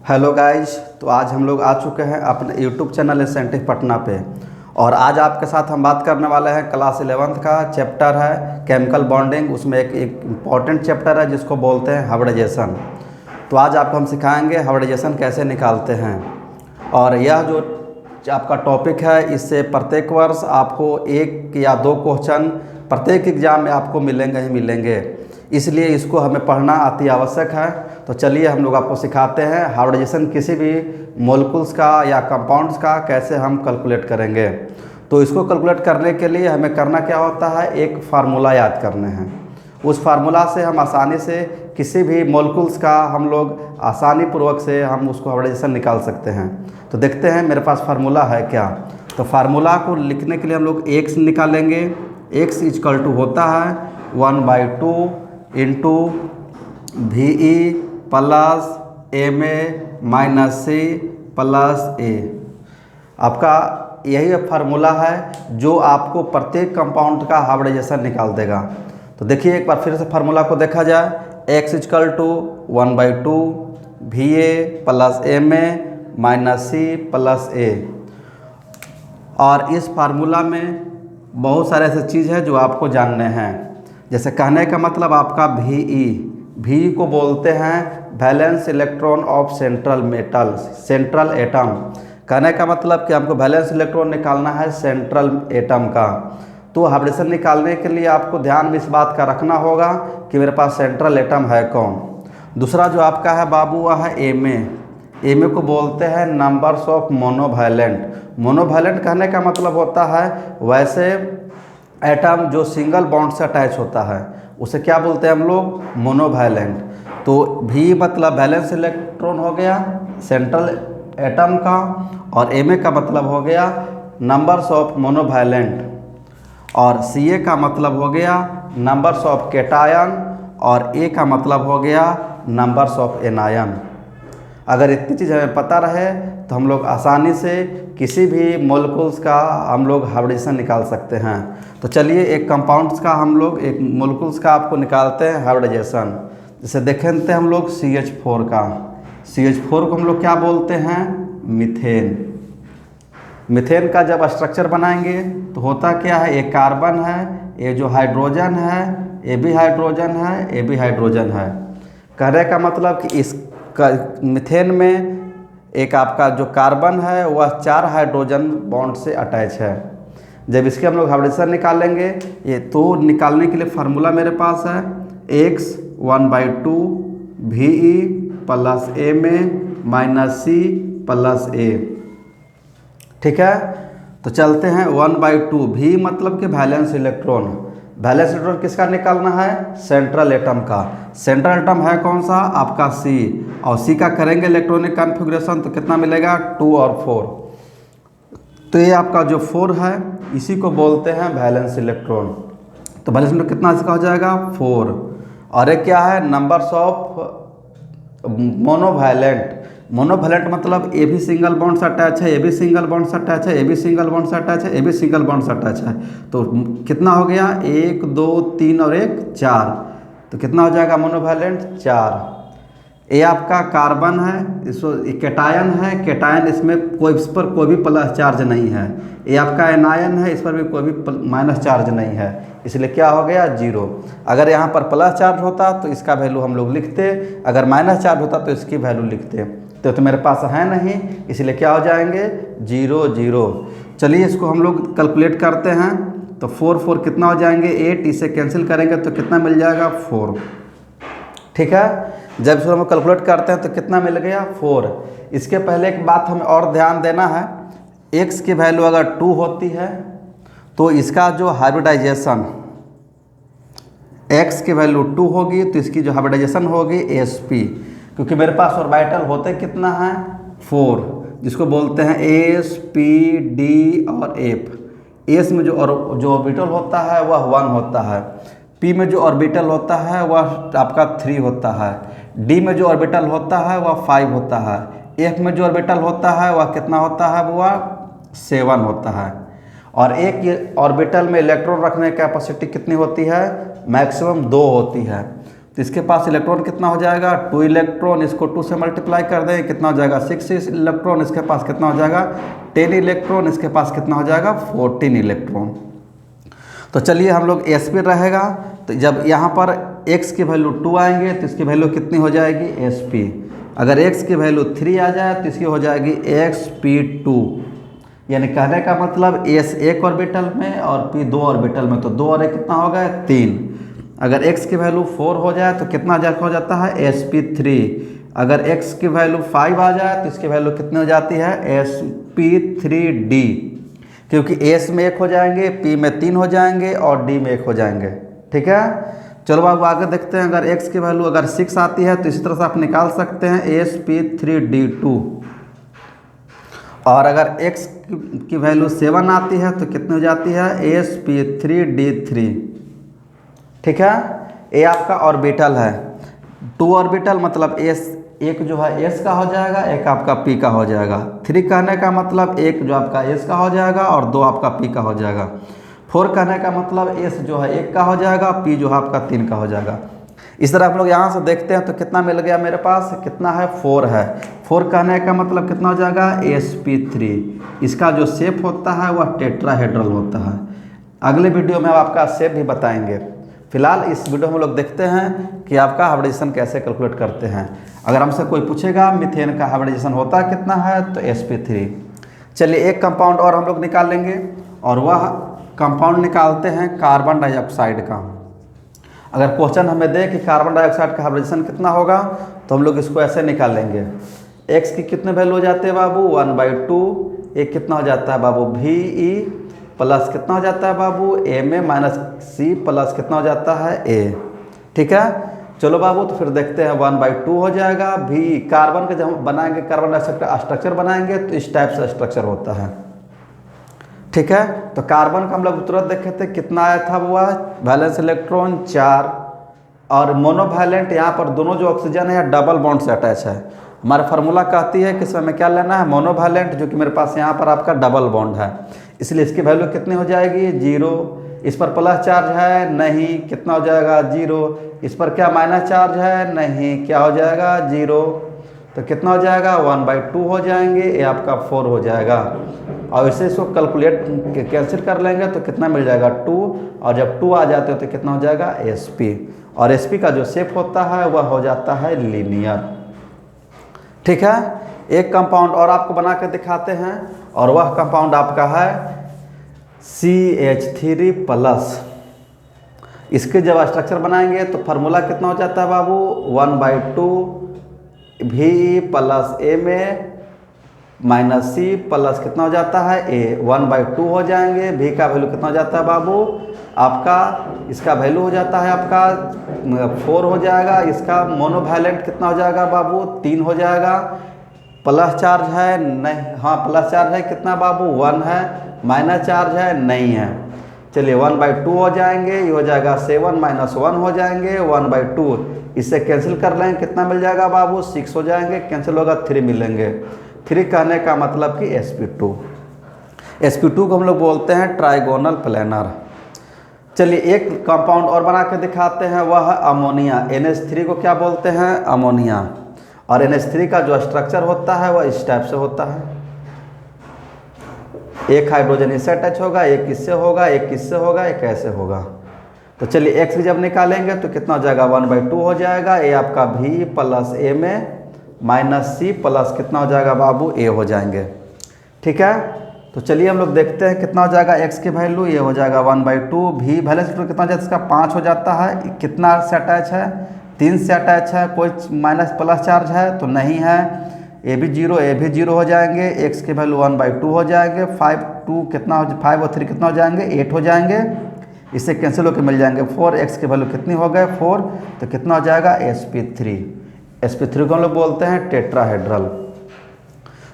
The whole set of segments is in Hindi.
Hello guys. तो आज हम लोग आ चुके हैं अपने यूट्यूब चैनल एसेंटिक पटना पे। और आज आपके साथ हम बात करने वाले हैं क्लास 11th का चैप्टर है केमिकल बॉन्डिंग। उसमें एक इम्पॉर्टेंट चैप्टर है जिसको बोलते हैं हाइब्रिडाइजेशन। तो आज आपको हम सिखाएंगे हाइब्रिडाइजेशन कैसे निकालते हैं। और यह जो आपका टॉपिक है इससे प्रत्येक वर्ष आपको एक या दो क्वेश्चन प्रत्येक एग्जाम में आपको मिलेंगे ही मिलेंगे, इसलिए इसको हमें पढ़ना अति आवश्यक है। तो चलिए हम लोग आपको सिखाते हैं हाइब्रिडाइजेशन किसी भी मॉलिक्यूल्स का या कंपाउंड्स का कैसे हम कैलकुलेट करेंगे। तो इसको कैलकुलेट करने के लिए हमें करना क्या होता है, एक फार्मूला याद करने हैं। उस फार्मूला से हम आसानी से किसी भी मॉलिक्यूल्स का हम लोग आसानी पूर्वक से हम उसको हाइब्रिडाइजेशन निकाल सकते हैं। तो देखते हैं मेरे पास फार्मूला है क्या। तो फार्मूला को लिखने के लिए हम लोग एक्स निकालेंगे। एक्स इक्वल टू होता है 1/2 into V E plus M A minus C plus A. आपका यही फार्मूला है जो आपको प्रत्येक कंपाउंड का हाइब्रिडाइजेशन निकाल देगा। तो देखिए एक बार फिर से फार्मूला को देखा जाए। X equal to 1/2 V A plus M A minus C plus A. और इस फार्मूला में बहुत सारे ऐसे चीज़ है जो आपको जानने हैं। जैसे कहने का मतलब आपका वी को बोलते हैं valence electron of central metal, central atom. कहने का मतलब कि हमको वैलेंस इलेक्ट्रॉन निकालना है सेंट्रल एटम का। तो हाइब्रिडेशन निकालने के लिए आपको ध्यान में इस बात का रखना होगा कि मेरे पास सेंट्रल एटम है कौन। दूसरा जो आपका है बाबू वह है एम ए को बोलते हैं नंबर्स ऑफ मोनोवैलेंट। मोनोवैलेंट कहने का मतलब होता है वैसे एटम जो सिंगल बॉन्ड से अटैच होता है उसे क्या बोलते हैं हम लोग, मोनोवैलेंट। तो वी मतलब वैलेंस इलेक्ट्रॉन हो गया सेंट्रल एटम का, और एम ए का मतलब हो गया नंबर्स ऑफ मोनोवैलेंट, और सी ए का मतलब हो गया नंबर्स ऑफ कैटायन, और ए का मतलब हो गया नंबर्स ऑफ एनायन। अगर इतनी चीज़ हमें पता रहे तो हम लोग आसानी से किसी भी मॉलिक्यूल्स का हम लोग हाइब्रिडेशन निकाल सकते हैं। तो चलिए एक कंपाउंड्स का हम लोग एक मॉलिक्यूल्स का आपको निकालते हैं हाइब्रिडाइजेशन। जैसे देखें हम लोग CH4 का, CH4 को हम लोग क्या बोलते हैं, मीथेन। मीथेन का जब स्ट्रक्चर बनाएंगे तो होता क्या है, एक कार्बन है, ये जो हाइड्रोजन है ये भी हाइड्रोजन है, ये भी हाइड्रोजन है। कहने का मतलब कि इस मीथेन में एक आपका जो कार्बन है वह 4 हाइड्रोजन बॉन्ड से अटैच है। जब इसके हम लोग हाइब्रिडेशन निकालेंगे ये तो निकालने के लिए फार्मूला मेरे पास है x 1/2 V E plus M A minus C plus A. ठीक है, तो चलते हैं 1/2 वी मतलब कि वैलेंस इलेक्ट्रॉन। वैलेंस इलेक्ट्रॉन किसका निकालना है, सेंट्रल एटम का। सेंट्रल एटम है कौन सा, आपका C। और C का करेंगे इलेक्ट्रॉनिक कॉन्फ़िगरेशन तो कितना मिलेगा, 2 और 4। तो ये आपका जो 4 है इसी को बोलते हैं वैलेंस इलेक्ट्रॉन। तो वैलेंस इलेक्ट्रॉन कितना इसका हो जाएगा, 4। और एक क्या है, नंबर्स ऑफ मोनोवैलेंट। मोनोवैलेंट मतलब ए भी सिंगल बॉन्ड से अटैच है, ए भी सिंगल बॉन्ड से अटैच है, ए भी सिंगल बॉन्ड से अटैच है, ए भी सिंगल बॉन्ड से अटैच है। तो कितना हो गया, 1 2 3 और 1 4। तो कितना हो जाएगा मोनोवैलेंट, 4। ये आपका कार्बन है, इसको कैटायन है, कैटायन इसमें कोई इस पर कोई भी प्लस चार्ज नहीं है। ये आपका एनायन है, इस पर भी कोई भी माइनस चार्ज नहीं है, इसलिए क्या हो गया, 0। अगर यहाँ पर प्लस चार्ज होता तो इसका वैल्यू हम लोग लिखते, अगर माइनस चार्ज होता तो इसकी वैल्यू लिखते। तो मेरे पास है नहीं, इसलिए क्या हो जाएंगे, 0 0। चलिए इसको हम लोग कैलकुलेट करते हैं। तो 4 4 कितना हो जाएंगे, 8। इसे कैंसिल करेंगे तो कितना मिल जाएगा, 4। ठीक है, जब इसको हम कैलकुलेट करते हैं तो कितना मिल गया, 4। इसके पहले एक बात हमें और ध्यान देना है, x की वैल्यू अगर 2 होती है तो इसका जो हाइब्रिडाइजेशन x की वैल्यू 2 होगी तो इसकी जो हाइब्रिडाइजेशन होगी sp। क्योंकि मेरे पास ऑर्बिटल होते कितना है, 4, जिसको बोलते हैं s p d और f। s में जो ऑर्बिटल होता है वह 1 होता है, p में जो ऑर्बिटल होता है वह आपका 3 होता है, d में जो ऑर्बिटल होता है वह 5 होता है, f में जो ऑर्बिटल होता है वह कितना होता है, वह 7 होता है। और एक ऑर्बिटल में इलेक्ट्रॉन रखने की कैपेसिटी कितनी होती है, मैक्सिमम 2 होती है। तो इसके पास इलेक्ट्रॉन कितना हो जाएगा 2 इलेक्ट्रॉन, इसको 2 से मल्टीप्लाई कर दें कितना हो जाएगा 6 इलेक्ट्रॉन, इसके पास कितना हो जाएगा 10 इलेक्ट्रॉन, इसके पास कितना हो जाएगा 14 इलेक्ट्रॉन। तो चलिए हम लोग sp रहेगा, तो जब यहाँ पर x की वैल्यू 2 आएंगे तो इसकी वैल्यू कितनी हो जाएगी sp। अगर x की वैल्यू 3 आ जाए तो इसकी हो जाएगी sp2। यानी कहने का मतलब s एक ऑर्बिटल में और p 2 ऑर्बिटल में, तो 2 और 1 कितना हो गया 3। अगर x की वैल्यू 4 हो जाए तो कितना हो जाता है sp3। अगर x की वैल्यू 5 आ जाए तो इसकी वैल्यू कितनी हो जाती है sp3d, क्योंकि s में 1 हो जाएंगे, p में 3 हो जाएंगे और d में 1 हो जाएंगे। ठीक है, चलो अब आगे देखते हैं। अगर x की वैल्यू अगर 6 आती है तो इसी तरह से आप निकाल सकते हैं sp3d2। और अगर x की वैल्यू 7 आती है तो कितनी हो जाती है sp3d3। ठीक है, ये आपका ऑर्बिटल है। 2 ऑर्बिटल मतलब s एक जो है s का हो जाएगा, एक आपका p का हो जाएगा। 3 कहने का मतलब एक जो आपका s का हो जाएगा और 2 आपका p का हो जाएगा। 4 कहने का मतलब s जो है 1 का हो जाएगा, p जो है आपका 3 का हो जाएगा। इस तरह हम लोग यहाँ से देखते हैं तो कितना मिल गया मेरे पास, कितना है 4 है। 4 कहने का मतलब कितना हो जाएगा sp3। इसका जो शेप होता है वह टेट्राहेड्रल होता है। अगले वीडियो में आपका शेप भी बताएंगे। फिलहाल इस वीडियो में हम लोग देखते हैं कि आपका हाइब्रिडाइजेशन कैसे कैलकुलेट करते हैं। अगर हमसे कोई पूछेगा मीथेन का हाइब्रिडाइजेशन होता कितना है तो sp3। चलिए एक कंपाउंड और हम लोग निकाल लेंगे, और वह कंपाउंड निकालते हैं कार्बन डाइऑक्साइड का। अगर क्वेश्चन हमें दे कि कार्बन डाइऑक्साइड का हाइब्रिडेशन कितना होगा तो हम लोग इसको ऐसे निकाल लेंगे। x की कितने वैल्यू हो जाते हैं बाबू 1/2। एक कितना हो जाता है बाबू ve प्लस कितना हो जाता है बाबू ma माइनस c प्लस कितना हो जाता है a। ठीक है, चलो बाबू तो फिर देखते हैं 1/2 हो जाएगा। v कार्बन के जब हम बनाएंगे, कार्बन डाइऑक्साइड का स्ट्रक्चर बनाएंगे तो इस टाइप से स्ट्रक्चर होता है। ठीक है, तो कार्बन का हम लोग तुरंत देखे थे कितना आया था, वो वैलेंस इलेक्ट्रॉन 4 और मोनोवैलेंट यहाँ पर दोनों जो ऑक्सीजन है डबल बॉन्ड से अटैच है। हमारा फार्मूला कहती है कि इसमें हमें क्या लेना है मोनोवैलेंट, जो कि मेरे पास यहाँ पर आपका डबल बॉन्ड है, इसलिए इसकी वैल्यू कितनी हो जाएगी 0। इस पर प्लस चार्ज है नहीं, कितना हो जाएगा 0। इस पर क्या माइनस चार्ज है नहीं, क्या हो जाएगा 0। तो कितना हो जाएगा 1/2 हो जाएंगे, ये आपका 4 हो जाएगा। और इसे इसको कैलकुलेट कैंसिल कर लेंगे तो कितना मिल जाएगा 2, और जब 2 आ जाते हो तो कितना हो जाएगा sp। और sp का जो शेप होता है वह हो जाता है लीनियर। ठीक है, एक कंपाउंड और आपको बना के दिखाते हैं, और वह कंपाउंड आपका है CH3+। इसके जब स्ट्रक्चर बनाएंगे तो फार्मूला कितना हो जाता है बाबू 1/2 ve plus ma minus c plus कितना हो जाता है a। 1/2 हो जाएंगे। v का वैल्यू कितना हो जाता है बाबू आपका, इसका वैल्यू हो जाता है आपका 4 हो जाएगा। इसका मोनोवैलेंट कितना हो जाएगा बाबू 3 हो जाएगा। प्लस चार्ज है नहीं, हाँ प्लस चार्ज है कितना बाबू 1 है, माइनस चार्ज है नहीं है। चलिए 1/2 हो जाएंगे, ये हो जाएगा 7 माइनस 1 हो जाएंगे 1/2। इससे कैंसिल कर लेंगे, कितना मिल जाएगा बाबू 6 हो जाएंगे, कैंसिल होगा 3 मिलेंगे। 3 कहने का मतलब कि sp2। sp2 को हम लोग बोलते हैं ट्राइगोनल प्लेनर। चलिए एक कंपाउंड और बना के दिखाते हैं, वह है अमोनिया। NH3 को क्या बोलते हैं अमोनिया। और NH3 का जो स्ट्रक्चर होता है वह इस टाइप से होता है। एक हाइड्रोजन इससे अटैच होगा, एक इससे होगा, एक इससे होगा, एक ऐसे होगा। तो चलिए x जब निकालेंगे तो कितना हो जाएगा 1/2 हो जाएगा। ये आपका v plus ma minus c plus कितना हो जाएगा बाबू a हो जाएंगे। ठीक है, तो चलिए हम लोग देखते हैं कितना हो जाएगा x की वैल्यू, ये हो जाएगा 1/2। v वैलेंस इलेक्ट्रॉन कितना हो जाता है इसका 5 हो जाता है। कितना से अटैच है 3 से अटैच है, कोई माइनस प्लस चार्ज है तो नहीं है। ए भी 0 हो जाएंगे। x की वैल्यू 1/2 हो जाएंगे। 5 कितना हो 5 और 3 कितना हो जाएंगे 8 हो जाएंगे। इससे कैंसिल होकर मिल जाएंगे 4। x की वैल्यू कितनी हो गए 4, तो कितना हो जाएगा sp3। sp3 को हम लोग बोलते हैं टेट्राहेड्रल।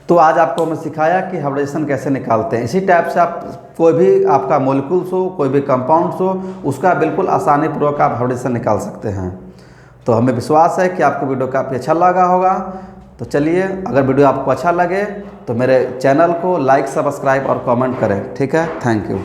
तो आज आपको हमने सिखाया कि हाइब्रिडेशन कैसे निकालते हैं। इसी टाइप से आप कोई भी आपका मॉलिक्यूल्स हो, कोई भी कंपाउंड्स हो, उसका बिल्कुल आसानी पूर्वक आप हाइब्रिडेशन निकाल सकते हैं। तो हमें विश्वास है कि आपको वीडियो काफ़ी अच्छा लगा होगा। तो चलिए, अगर वीडियो आपको अच्छा लगे तो मेरे चैनल को लाइक, सब्सक्राइब और कमेंट करें। ठीक है, थैंक यू।